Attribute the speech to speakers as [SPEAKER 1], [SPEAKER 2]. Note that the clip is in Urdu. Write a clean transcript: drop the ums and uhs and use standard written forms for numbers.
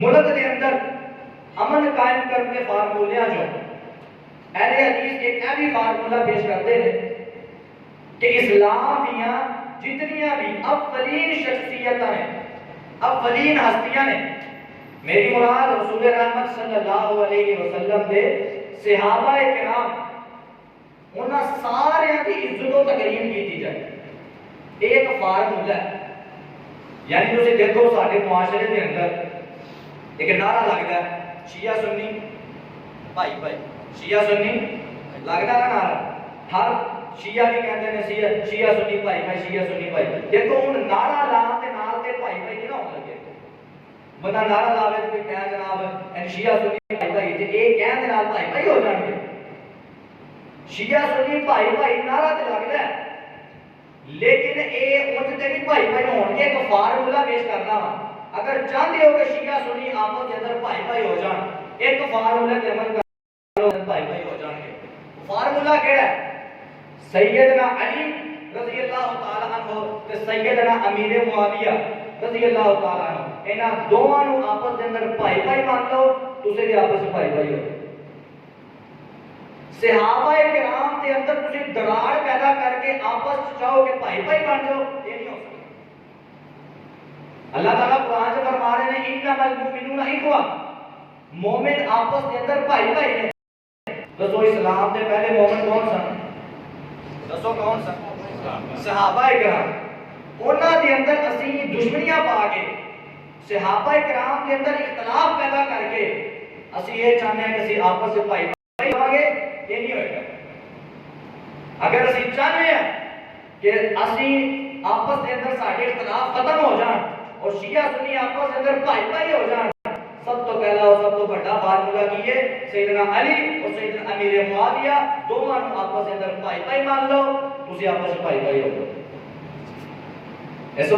[SPEAKER 1] ملک دے اندر امن قائم کرنے فارمولیاں جو اہل حدیث ایک ایسی فارمولہ پیش کرتے ہیں کہ اسلام دیاں جتنیاں بھی اولین شخصیتاں ہیں، اولین ہستیاں نے، میری مراد رسول رحمت صلی اللہ علیہ وسلم دے صحابہ کرام، انہاں سارے کی عزت و تکریم کی جائے۔ ایک فارمولہ ہے، یعنی تسی دیکھو سارے معاشرے دے اندر ایک نعرہ لگتا ہے شیعہ سنی بھائی بھائی، شیعہ سنی لگتا ہے نعرہ، ہر شیعہ بھی کہتے ہیں شیعہ سنی بھائی بھائی، شیعہ سنی بھائی۔ دیکھو ہن نعرہ لاتے نال تے بھائی بھائی نہیں ہون لگے، بندہ نعرہ لاوے تے کوئی کہے جناب ان شیعہ سنی بھائی بھائی، تے اے کہن دے نال بھائی بھائی ہو جان گے۔ شیعہ سنی بھائی بھائی نعرہ تے لگدا ہے، لیکن اے اونج تے نہیں بھائی بھائی ہون گے۔ ایک فارمولہ پیش کرنا وا، اگر چاہتے ہو کہ شیعہ سنی آپس کے اندر بھائی بھائی ہو جان، ایک فارمولہ تے عمل کرو بھائی بھائی ہو جان گے۔ فارمولہ کیڑا ہے؟ سیدنا علی رضی اللہ تعالی عنہ تے سیدنا امیر معاویہ رضی اللہ تعالی عنہ، انہاں دوواں نو آپس دے اندر بھائی بھائی مان لو، تسی بھی آپس میں بھائی بھائی ہو۔ صحابہ کرام کے اندر تسی دراڑ پیدا کر کے آپس چاہو کہ بھائی بھائی بن جاؤ، یہ نہیں ہو سکتا۔ اللہ تعالیٰ قرآن سے فرما رہے ہیں انما المؤمنون اخوہ، مومن آپس کے اندر بھائی بھائی ہیں۔ دسو اسلام کے پہلے مومن کون سن؟ دسو کون سن؟ صحابہ کرام۔ انہاں دے اندر اسی دشمنیاں پا کے، صحابہ کرام کے اندر اختلاف پیدا کر کے اسی یہ چاہتے ہیں کہ اسی آپس سے بھائی بھائی ہوں گے، یہ نہیں ہوئے گا۔ اگر اسی چاہتے ہیں کہ اسی آپس کے اندر سارے اختلاف ختم ہو جان اور شیعہ سنی آپس کے اندر بھائی بھائی ہو جان، سب تو پہلا اور سب تو بڑا فارمولہ کیے سیدنا علی اور سیدنا امیر معاویہ دونوں آپس کے اندر بھائی بھائی مان لو، تسی آپس میں بھائی بھائی ہو۔